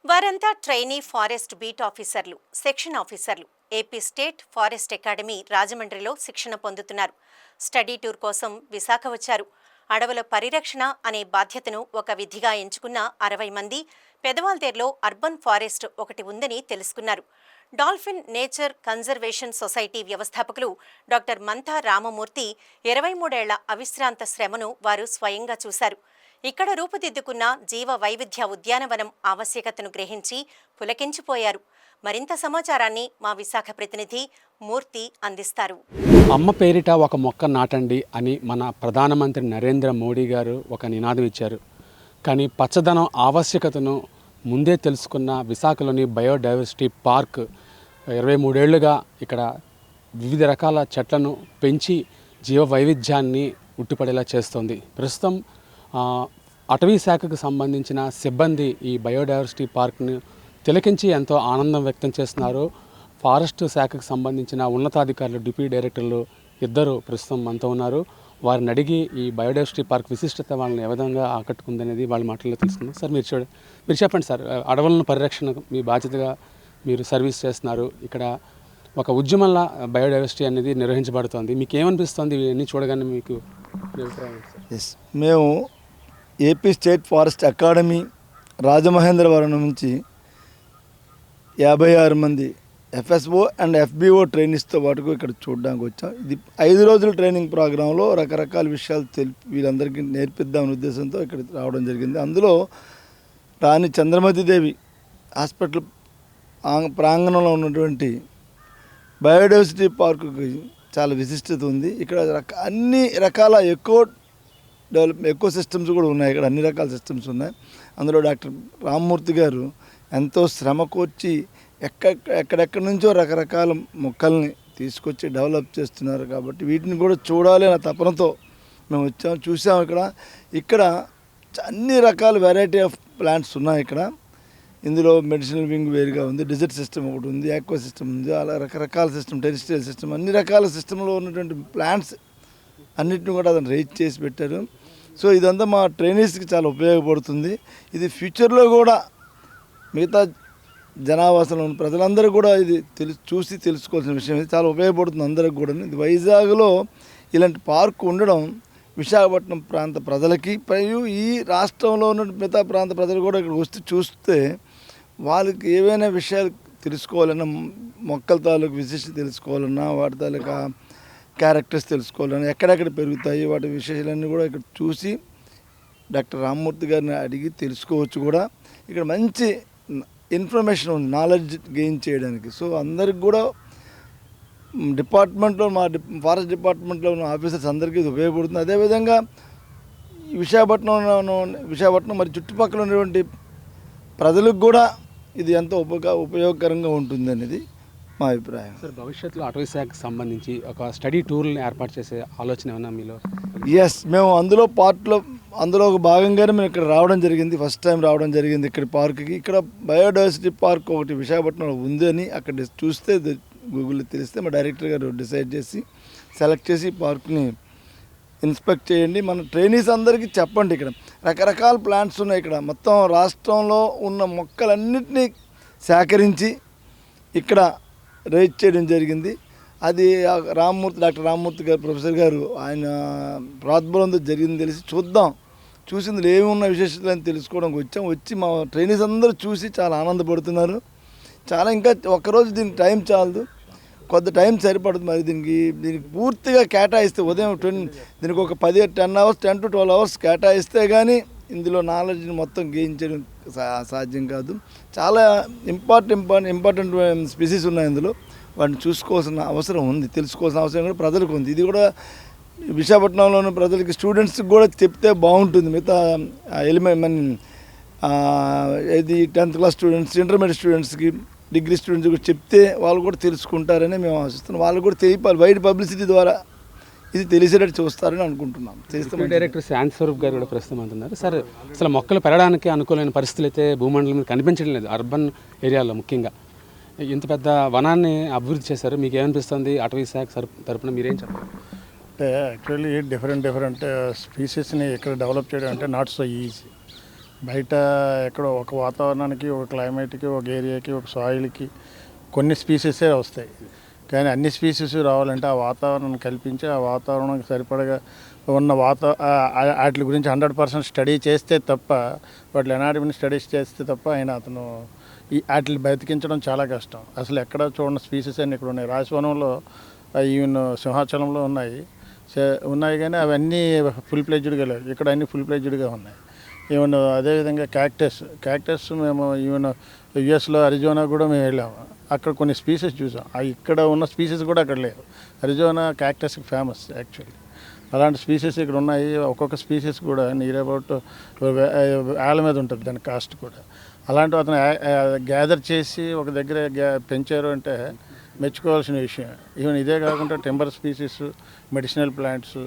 వారంతా trainee forest beat ఆఫీసర్లు, section ఆఫీసర్లు. ఏపీ స్టేట్ ఫారెస్ట్ అకాడమీ రాజమండ్రిలో శిక్షణ పొందుతున్నారు. స్టడీ టూర్ కోసం విశాఖ వచ్చారు. అడవుల పరిరక్షణ అనే బాధ్యతను ఒక విధిగా ఎంచుకున్న 60 మంది పెదవాల్తేరులో అర్బన్ ఫారెస్ట్ ఒకటి ఉందని తెలుసుకున్నారు. డాల్ఫిన్ నేచర్ కన్జర్వేషన్ సొసైటీ వ్యవస్థాపకులు డాక్టర్ మంతా రామమూర్తి 23 ఏళ్ల అవిశ్రాంత శ్రమను వారు స్వయంగా చూశారు. ఇక్కడ రూపుదిద్దుకున్న జీవ వైవిధ్య ఉద్యానవనం ఆవశ్యకతను గ్రహించి పులకించిపోయారు. మరింత సమాచారాన్ని మా విశాఖ ప్రతినిధి మూర్తి అందిస్తారు. అమ్మ పేరిట ఒక మొక్క నాటండి అని మన ప్రధానమంత్రి నరేంద్ర మోడీ గారు ఒక నినాదం ఇచ్చారు. కానీ పచ్చదనం ఆవశ్యకతను ముందే తెలుసుకున్న విశాఖలోని బయోడైవర్సిటీ పార్క్ 23 ఏళ్లుగా ఇక్కడ వివిధ రకాల చెట్లను పెంచి జీవ వైవిధ్యాన్ని ఉట్టిపడేలా చేస్తోంది. ప్రస్తుతం అటవీ శాఖకు సంబంధించిన సిబ్బంది ఈ బయోడైవర్సిటీ పార్క్ను తిలకించి ఎంతో ఆనందం వ్యక్తం చేస్తున్నారు. ఫారెస్ట్ శాఖకు సంబంధించిన ఉన్నతాధికారులు, డిప్యూటీ డైరెక్టర్లు ఇద్దరు ప్రస్తుతం మనతో ఉన్నారు. వారిని అడిగి ఈ బయోడైవర్సిటీ పార్క్ విశిష్టత వాళ్ళని ఏ విధంగా ఆకట్టుకుందనేది వాళ్ళ మాటల్లో తెలుసుకుందాం. సార్ మీరు చెప్పండి సార్, అడవులను పరిరక్షణ మీ బాధ్యతగా మీరు సర్వీస్ చేస్తున్నారు. ఇక్కడ ఒక ఉద్యమంలా బయోడైవర్సిటీ అనేది నిర్వహించబడుతోంది. మీకు ఏమనిపిస్తుంది ఇవన్నీ చూడగానే? మీకు అభిప్రాయం? ఎస్, మేము AP state forest academy Rajamahendravaram నుంచి 56 మంది ఎఫ్ఎస్ఓ అండ్ ఎఫ్బిఓ ట్రైనింగ్స్తో పాటుకు ఇక్కడ చూడడానికి వచ్చాం. ఇది 5 రోజుల ట్రైనింగ్ ప్రోగ్రాంలో రకరకాల విషయాలు వీళ్ళందరికీ నేర్పిద్దామనే ఉద్దేశంతో ఇక్కడ రావడం జరిగింది. అందులో రాణి చంద్రమతిదేవి హాస్పిటల్ ప్రాంగణంలో ఉన్నటువంటి బయోడైవర్సిటీ పార్కుకి చాలా విశిష్టత ఉంది. ఇక్కడ అన్ని రకాల ఎకో సిస్టమ్స్ కూడా ఉన్నాయి. ఇక్కడ అన్ని రకాల సిస్టమ్స్ ఉన్నాయి. అందులో డాక్టర్ రామమూర్తి గారు ఎంతో శ్రమ కూర్చి ఎక్కడెక్కడి నుంచో రకరకాల మొక్కల్ని తీసుకొచ్చి డెవలప్ చేస్తున్నారు. కాబట్టి వీటిని కూడా చూడాలి అనే తపనతో మేము చూసాము. ఇక్కడ అన్ని రకాల వెరైటీ ఆఫ్ ప్లాంట్స్ ఉన్నాయి. ఇక్కడ ఇందులో మెడిసినల్ వింగ్ వేరుగా ఉంది, డిజర్ట్ సిస్టమ్ ఒకటి ఉంది, ఆక్వా సిస్టమ్ ఉంది, అలా రకరకాల సిస్టమ్, టెరిస్ట్రియల్ సిస్టమ్, అన్ని రకాల సిస్టంలో ఉన్నటువంటి ప్లాంట్స్ అన్నిటిని కూడా అతను రేట్ చేసి పెట్టారు. సో ఇదంతా మా ట్రైనీస్కి చాలా ఉపయోగపడుతుంది. ఇది ఫ్యూచర్లో కూడా మిగతా జనావాసంలో ఉన్న ప్రజలందరూ కూడా ఇది చూసి తెలుసుకోవాల్సిన విషయం. ఇది చాలా ఉపయోగపడుతుంది అందరికి కూడా. ఇది వైజాగ్లో ఇలాంటి పార్క్ ఉండడం విశాఖపట్నం ప్రాంత ప్రజలకి మరియు ఈ రాష్ట్రంలో ఉన్న మిగతా ప్రాంత ప్రజలు కూడా ఇక్కడ వస్తే చూస్తే వాళ్ళకి ఏవైనా విషయాలు తెలుసుకోవాలన్నా, మొక్కల తాలూకు విశిష్టత తెలుసుకోవాలన్నా, వాటి తాలూకా క్యారెక్టర్స్ తెలుసుకోవాలన్నా, ఎక్కడెక్కడ పెరుగుతాయి వాటి విశేషాలన్నీ కూడా ఇక్కడ చూసి డాక్టర్ రామమూర్తి గారిని అడిగి తెలుసుకోవచ్చు కూడా. ఇక్కడ మంచి ఇన్ఫర్మేషన్ ఉంది నాలెడ్జ్ గెయిన్ చేయడానికి. సో అందరికి కూడా డిపార్ట్మెంట్లో, మా ఫారెస్ట్ డిపార్ట్మెంట్లో ఉన్న ఆఫీసర్స్ అందరికీ ఇది ఉపయోగపడుతుంది. అదేవిధంగా విశాఖపట్నం మరి చుట్టుపక్కల ఉన్నటువంటి ప్రజలకు కూడా ఇది ఎంతో ఉపయోగకరంగా ఉంటుంది అనేది మా అభిప్రాయం. సార్, భవిష్యత్తులో అటవీ శాఖకు సంబంధించి ఒక స్టడీ టూర్ని ఏర్పాటు చేసే ఆలోచన ఏమన్నా మీలో? ఎస్, మేము అందులో ఒక భాగంగానే మేము ఇక్కడ రావడం జరిగింది. ఫస్ట్ టైం రావడం జరిగింది ఇక్కడ పార్క్కి. ఇక్కడ బయోడైవర్సిటీ పార్క్ ఒకటి విశాఖపట్నంలో ఉంది అని అక్కడ చూస్తే గూగుల్లో తెలిస్తే మా డైరెక్టర్ గారు డిసైడ్ చేసి సెలెక్ట్ చేసి పార్క్ని ఇన్స్పెక్ట్ చేయండి, మన ట్రైనీస్ అందరికీ చెప్పండి. ఇక్కడ రకరకాల ప్లాంట్స్ ఉన్నాయి. ఇక్కడ మొత్తం రాష్ట్రంలో ఉన్న మొక్కలన్నింటినీ సేకరించి ఇక్కడ రేట్ చేయడం జరిగింది. అది డాక్టర్ రామమూర్తి గారు, ప్రొఫెసర్ గారు ఆయన ప్రోద్బలంతో జరిగింది తెలిసి చూసింది ఏమున్న విశేషతలు అని తెలుసుకోవడానికి వచ్చి మా ట్రైనీస్ అందరూ చూసి చాలా ఆనందపడుతున్నారు. చాలా ఇంకా ఒక్కరోజు దీనికి టైం చాలదు, కొద్ది టైం సరిపడుతుంది. మరి దీనికి పూర్తిగా కేటాయిస్తే ఉదయం దీనికి ఒక 10 అవర్స్ 10 to 12 అవర్స్ కేటాయిస్తే కానీ ఇందులో నాలెడ్జ్ని మొత్తం గెయిన్ చేయడం సాధ్యం కాదు. చాలా ఇంపార్టెంట్ స్పీసీస్ ఉన్నాయి ఇందులో. వాటిని చూసుకోవాల్సిన అవసరం ఉంది, తెలుసుకోవాల్సిన అవసరం కూడా ప్రజలకు ఉంది. ఇది కూడా విశాఖపట్నంలో ఉన్న ప్రజలకి, స్టూడెంట్స్కి కూడా చెప్తే బాగుంటుంది. మిగతా ఇది 10th క్లాస్ స్టూడెంట్స్, ఇంటర్మీడియట్ స్టూడెంట్స్కి, డిగ్రీ స్టూడెంట్స్ కూడా చెప్తే వాళ్ళు కూడా తెలుసుకుంటారని మేము ఆశిస్తున్నాం. వాళ్ళు కూడా తెలియాలి, వైడ్ పబ్లిసిటీ ద్వారా ఇది తెలిసేటట్టు చూస్తారని అనుకుంటున్నాం. డైరెక్టర్ శాంతి స్వరూప్ గారు కూడా ప్రస్తుతం అంటున్నారు. సార్, అసలు మొక్కలు పెరగడానికి అనుకూలమైన పరిస్థితులు అయితే భూమండలం మీద కనిపించడం లేదు. అర్బన్ ఏరియాలో ముఖ్యంగా ఇంత పెద్ద వనాన్ని అభివృద్ధి చేశారు. మీకు ఏమనిపిస్తుంది? అటవీ శాఖ తరపున మీరేం చెప్పారు? అంటే యాక్చువల్లీ డిఫరెంట్ స్పీసీస్ని ఇక్కడ డెవలప్ చేయడం అంటే నాట్ సో ఈజీ. బయట ఎక్కడో ఒక వాతావరణానికి, ఒక క్లైమేట్కి, ఒక ఏరియాకి, ఒక సాయిల్కి కొన్ని స్పీసీసే వస్తాయి. కానీ అన్ని స్పీసీస్ రావాలంటే ఆ వాతావరణం కల్పించి ఆ వాతావరణానికి సరిపడగా ఉన్న వాటి గురించి 100% స్టడీ చేస్తే తప్ప, వాటి ఎనాటమీని స్టడీస్ చేస్తే తప్ప అతను వాటిని బతికించడం చాలా కష్టం. అసలు ఎక్కడ చూడని స్పీసీస్ అన్నీ ఇక్కడ ఉన్నాయి. రాజవనంలో ఈవెన్ సింహాచలంలో ఉన్నాయి కానీ అవన్నీ ఫుల్ ప్లెడ్జ్డ్గా లేవు. ఇక్కడ అన్నీ ఫుల్ ప్లెడ్జ్డ్గా ఉన్నాయి. ఈవెన్ అదేవిధంగా క్యాక్టస్ మేము ఈవెన్ యుఎస్లో అరిజోనా కూడా మేము వెళ్ళాము. అక్కడ కొన్ని స్పీసెస్ చూసాం. ఇక్కడ ఉన్న స్పీసెస్ కూడా అక్కడ లేవు. అరిజోనా క్యాక్టస్కి ఫేమస్ యాక్చువల్లీ. అలాంటి స్పీసెస్ ఇక్కడ ఉన్నాయి. ఒక్కొక్క స్పీసెస్ కూడా నియర్ అబౌట్ వేల మీద ఉంటుంది దాని కాస్ట్ కూడా. అలాంటివి అతను గ్యాదర్ చేసి ఒక దగ్గర పెంచారు అంటే మెచ్చుకోవాల్సిన విషయం. ఈవెన్ ఇదే కాకుండా టెంబర్ స్పీసీస్, మెడిసినల్ ప్లాంట్స్,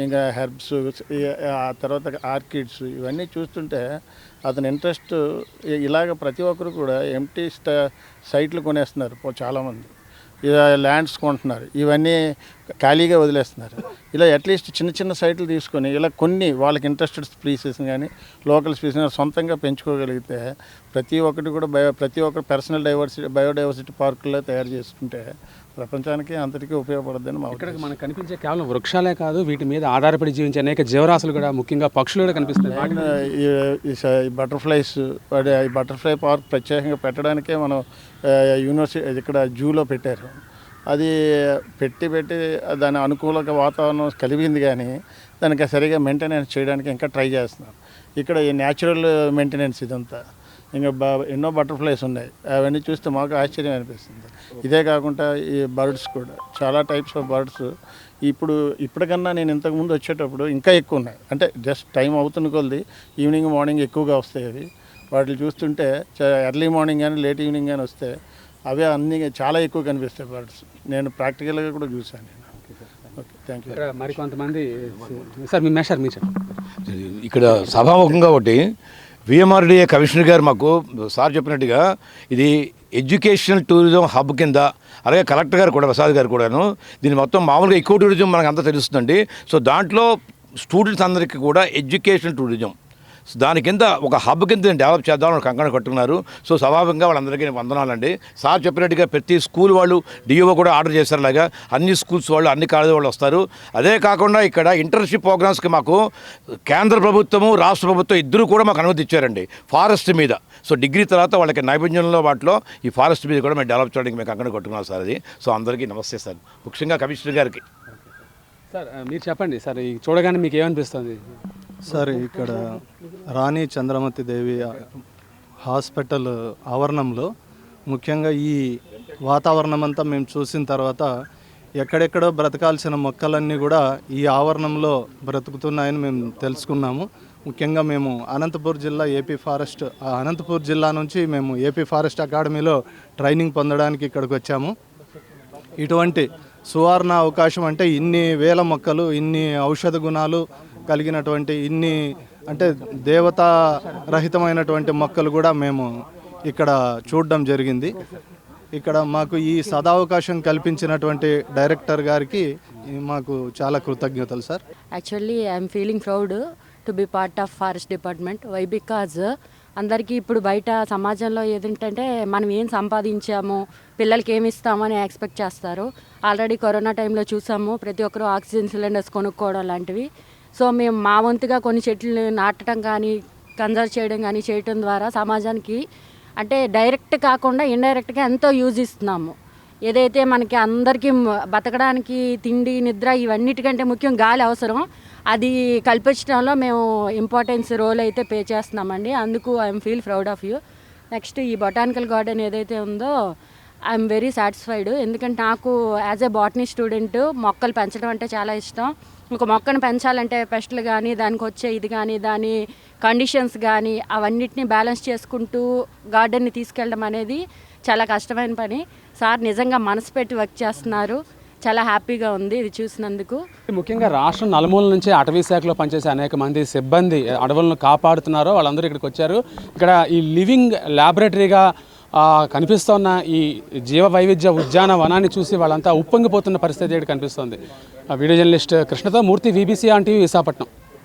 ఇంకా హెర్బ్స్, ఆ తర్వాత ఆర్కిడ్స్, ఇవన్నీ చూస్తుంటే అతని ఇంట్రెస్ట్. ఇలాగ ప్రతి ఒక్కరు కూడా ఎంటీ సైట్లు కొనేస్తున్నారు చాలామంది, ల్యాండ్స్ కొంటున్నారు, ఇవన్నీ ఖాళీగా వదిలేస్తున్నారు. ఇలా అట్లీస్ట్ చిన్న చిన్న సైట్లు తీసుకొని ఇలా కొన్ని వాళ్ళకి ఇంట్రెస్టెడ్ స్పీసీస్ కానీ లోకల్ స్పీసీస్ సొంతంగా పెంచుకోగలిగితే ప్రతి ఒక్కరు పర్సనల్ బయోడైవర్సిటీ పార్కుల్లో తయారు చేసుకుంటే ప్రపంచానికి అంతటికీ ఉపయోగపడుతుందని మా ఇక్కడ మనకు కనిపించే కేవలం వృక్షాలే కాదు, వీటి మీద ఆధారపడి జీవించే అనేక జీవరాశులు కూడా, ముఖ్యంగా పక్షులు కూడా కనిపిస్తాయి. ఈ బటర్ఫ్లైస్, ఈ బటర్ఫ్లై పార్క్ ప్రత్యేకంగా పెట్టడానికే మనం యూనివర్సిటీ ఇక్కడ జూలో పెట్టారు. అది పెట్టి దాని అనుకూలంగా వాతావరణం కలిగింది కానీ దానికి సరిగా మెయింటెనెన్స్ చేయడానికి ఇంకా ట్రై చేస్తున్నాం. ఇక్కడ ఈ న్యాచురల్ మెయింటెనెన్స్ ఇదంతా. ఇంకా ఎన్నో బటర్ఫ్లైస్ ఉన్నాయి, అవన్నీ చూస్తే మాకు ఆశ్చర్యం అనిపిస్తుంది. ఇదే కాకుండా ఈ బర్డ్స్ కూడా చాలా టైప్స్ ఆఫ్ బర్డ్స్ ఇప్పటికన్నా నేను ఇంతకుముందు వచ్చేటప్పుడు ఇంకా ఎక్కువ ఉన్నాయి. అంటే జస్ట్ టైం అవుతున్న కొద్ది ఈవినింగ్ మార్నింగ్ ఎక్కువగా వస్తాయి అవి. వాటిని చూస్తుంటే ఎర్లీ మార్నింగ్ కానీ లేట్ ఈవినింగ్ కానీ వస్తే అవే అన్నీ చాలా ఎక్కువ కనిపిస్తాయి బర్డ్స్. నేను ప్రాక్టికల్గా కూడా చూశాను నేను. Okay, thank you. మరి కొంతమంది సార్ మీ ఇక్కడ సభాముఖంగా ఒకటి విఎంఆర్డీఏ కమిషనర్ గారు మాకు సార్ చెప్పినట్టుగా ఇది ఎడ్యుకేషనల్ టూరిజం హబ్ కింద, అలాగే కలెక్టర్ గారు కూడా, ప్రసాద్ గారు కూడాను, దీన్ని మొత్తం మామూలుగా ఎక్కువ టూరిజం మనకు అంతా తెలుస్తుందండి. సో దాంట్లో స్టూడెంట్స్ అందరికీ కూడా ఎడ్యుకేషనల్ టూరిజం దాని కింద ఒక హబ్ కింద డెవలప్ చేద్దామని కంకణం కట్టుకున్నారు. సో స్వభావంగా వాళ్ళందరికీ వందనాలండి. సార్ చెప్పినట్టుగా ప్రతి స్కూల్ వాళ్ళు డిఓ కూడా ఆర్డర్ చేశారు. అలాగా అన్ని స్కూల్స్ వాళ్ళు, అన్ని కాలేజీ వాళ్ళు వస్తారు. అదే కాకుండా ఇక్కడ ఇంటర్న్షిప్ ప్రోగ్రామ్స్కి మాకు కేంద్ర ప్రభుత్వము, రాష్ట్ర ప్రభుత్వం ఇద్దరు కూడా మాకు అనుమతి ఇచ్చారండి ఫారెస్ట్ మీద. సో డిగ్రీ తర్వాత వాళ్ళకి నైపుణ్యంలో వాటిలో ఈ ఫారెస్ట్ మీద కూడా మేము డెవలప్ చేయడానికి మేము కంకణం కట్టుకున్నాం సార్. అది సో అందరికీ నమస్తే సార్, ముఖ్యంగా కమిషనర్ గారికి. సార్ మీరు చెప్పండి సార్, చూడగానే మీకు ఏమనిపిస్తుంది? సార్ ఇక్కడ రాణి చంద్రమతి దేవి హాస్పిటల్ ఆవరణంలో ముఖ్యంగా ఈ వాతావరణం అంతా మేము చూసిన తర్వాత ఎక్కడెక్కడో బ్రతకాల్సిన మొక్కలన్నీ కూడా ఈ ఆవరణంలో బ్రతుకుతున్నాయని మేము తెలుసుకున్నాము. ముఖ్యంగా మేము అనంతపూర్ జిల్లా అనంతపూర్ జిల్లా నుంచి మేము ఏపీ ఫారెస్ట్ అకాడమీలో ట్రైనింగ్ పొందడానికి ఇక్కడికి వచ్చాము. ఇటువంటి సువర్ణ అవకాశం అంటే ఇన్ని వేల మొక్కలు, ఇన్ని ఔషధ గుణాలు కలిగినటువంటి, ఇన్ని అంటే దేవతా రహితమైనటువంటి మొక్కలు కూడా మేము ఇక్కడ చూడడం జరిగింది. ఇక్కడ మాకు ఈ సదావకాశం కల్పించినటువంటి డైరెక్టర్ గారికి మాకు చాలా కృతజ్ఞతలు sir. Actually I'm feeling proud to be part of forest department. Why because అందరికీ ఇప్పుడు బయట సమాజంలో ఏదంటే మనం ఏం సంపాదించాము, పిల్లలకి ఏమి ఇస్తాము అని ఎక్స్పెక్ట్ చేస్తారు. ఆల్రెడీ కరోనా టైంలో చూసాము, ప్రతి ఒక్కరూ ఆక్సిజన్ సిలిండర్స్ కొనుక్కోవడం లాంటివి. సో మేము మా వంతుగా కొన్ని చెట్లు నాటడం కానీ, కన్జర్వ్ చేయడం కానీ చేయటం ద్వారా సమాజానికి అంటే డైరెక్ట్ కాకుండా ఇండైరెక్ట్గా ఎంతో యూజ్ ఇస్తున్నాము. ఏదైతే మనకి అందరికీ బతకడానికి తిండి, నిద్ర ఇవన్నిటికంటే ముఖ్యం గాలి అవసరం, అది కల్పించడంలో మేము ఇంపార్టెన్స్ రోల్ అయితే పే చేస్తున్నామండి. అందుకు I'm feel proud of you. Next ఈ బొటానికల్ గార్డెన్ ఏదైతే ఉందో ఐఎమ్ వెరీ సాటిస్ఫైడ్. ఎందుకంటే నాకు యాజ్ ఏ బాటనీ స్టూడెంట్ మొక్కలు పెంచడం అంటే చాలా ఇష్టం. ఒక మొక్కను పెంచాలంటే పెస్టులు కానీ, దానికి వచ్చే ఇది కానీ, దాని కండిషన్స్ కానీ అవన్నిటిని బ్యాలెన్స్ చేసుకుంటూ గార్డెన్ని తీసుకెళ్ళడం అనేది చాలా కష్టమైన పని. సార్ నిజంగా మనసు పెట్టి వర్క్ చేస్తున్నారు. చాలా హ్యాపీగా ఉంది ఇది చూసినందుకు. ముఖ్యంగా రాష్ట్రం నలుమూల నుంచి అటవీ శాఖలో పనిచేసే అనేక మంది సిబ్బంది అడవులను కాపాడుతున్నారో వాళ్ళందరూ ఇక్కడికి వచ్చారు. ఇక్కడ ఈ లివింగ్ ల్యాబొరేటరీగా కనిపిస్తున్న ఈ జీవ వైవిధ్య ఉద్యానవనాన్ని చూసి వాళ్ళంతా ఉప్పొంగిపోతున్న పరిస్థితి ఇక్కడ కనిపిస్తుంది. వీడియో జర్నలిస్ట్ కృష్ణతో Murthy, VBC on TV, Visakhapatnam.